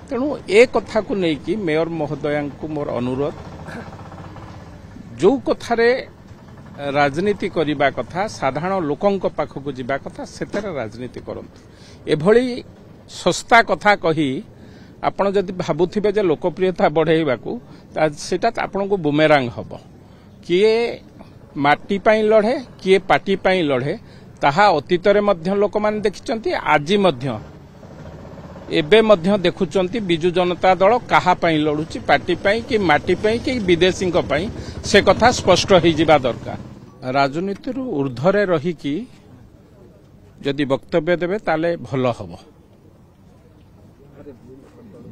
तेणु ए कथा को लेकिन मेयर महोदया को मोर अनुरोध जो कथारे राजनीति करने कथा साधारण लोकों पाखक जावा कथा से राजनीति करंतु एभली सस्ता कथा कही आपण जदि भाबुथिबे जे लोकप्रियता बढ़ेबाकू सेटा आपण को बुमेरांग हबो किए माटी पाई लड़े किए पार्टी पाई लड़े ताहा अतीतरे मध्य लोक माने देखिचंती आजि मध्य एबे मध्य देखुचंती बिजु जनता दल काहा पाई लड़ुची पार्टी पाई कि माटी पाई कि विदेशी पाई से कथा स्पष्ट हो जिबा दरकार राजनीति ऊर्ध्वरे रही कि जदि वक्तव्य देबे ताले भलो हबो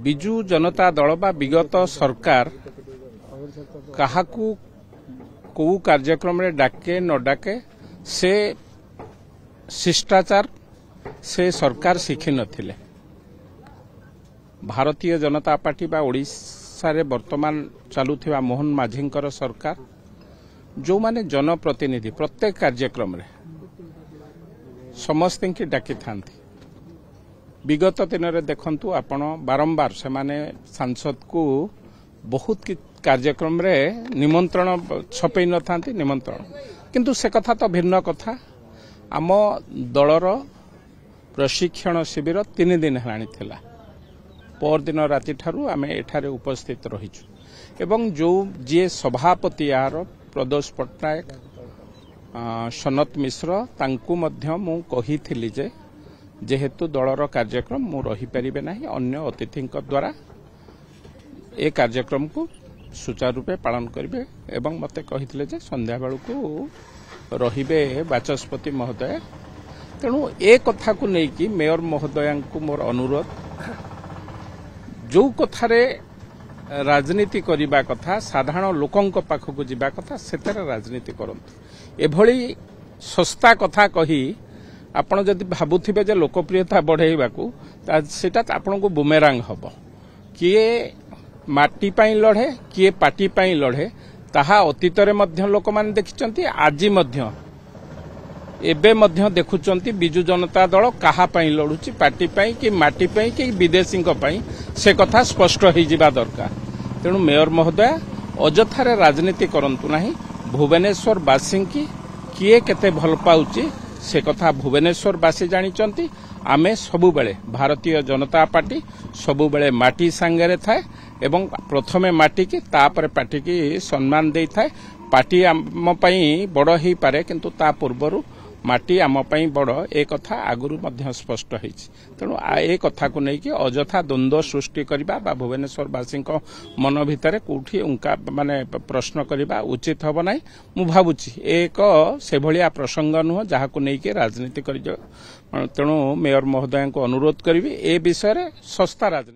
बिजु जनता दल बा विगत सरकार काहाकू को कार्यक्रम रे डाके न डाके से शिष्टाचार से सरकार शिखि नथिले भारतीय जनता पार्टी बा ओडिशा रे वर्तमान चालुथिबा मोहन माझींकर सरकार जो माने जनप्रतिनिधि प्रत्येक कार्यक्रम रे समस्त की डाकी थांती विगत दिन रे देखंतु आपण बारंबार से माने सांसद को बहुत की कार्यक्रम रे निमंत्रण छपई न थांती निमंत्रण किंतु से कथा तो भिन्न कथा आम दलर प्रशिक्षण शिविर 3 दिन हेलानी थिला पर दिन राति ठारू आमे एठारे उपस्थित रहिछु एवं जो जे सभापति यार प्रदोष पट्टनायक सनत मिश्र तांकु मध्य मु कहिथिली जे जेहेतु दलर कार्यक्रम मु रही परिबे नाही अन्य अतिथि द्वारा ए कार्यक्रम को सुचारू रूपे पालन करेंगे एवं मते कहिथिले जे संध्या बेलू को रहिबे बाचस्पति महोदय तेणु ए कथा को लेकिन मेयर महोदया को मोर अनुरोध जो कथारे राजनीति करने कथा साधारण लोकों पाखक जावा कथा से राजनीति करंतु एभली सस्ता कथा कही आपण जदि भाबुथिबे जे लोकप्रियता बढ़ेबाकू सेटा आपण को बुमेरांग हबो किए माटी पाई लड़े किए पार्टी पाई लड़े ताहा अतीतरे मध्य लोक माने देखिचंती आजि मध्य एबे मध्य देखुचंती बिजु जनता दल काहा पाई लड़ुची पार्टी पाई कि माटी पाई कि विदेशी पाई से कथा स्पष्ट हो जिबा दरकार तेणु मेयर महोदय अजथारे राजनीति करंतु नाही भुवनेश्वर वासी की किए केते भल पाउची से कथा भुवनेश्वर वासी जानिचंती आमे सबु बेले भारतीय जनता पार्टी सबु बेले माटी सांगरे थाए एवं प्रथमे माटी की तापर पार्टी की सम्मान दे थाए पार्टी आम पई बड़ ही पारे किंतु ता पूर्वरु माटी आम पई बड़ ए कथा आगुरु मध्य स्पष्ट होईछि तेणु ए कथा को नहीं कि अजथा द्वंद्व सृष्टि करबा बा भुवनेश्वर वासी मन भितर कोठी उनका माने प्रश्न करबा उचित हबो नाही मु भाबुछि एक से भलिया प्रसंग नुह जहा को नहीं कि राजनीति करि तेणु मेयर महोदय को अनुरोध करिवि ए विषय रे सस्ता राजनीति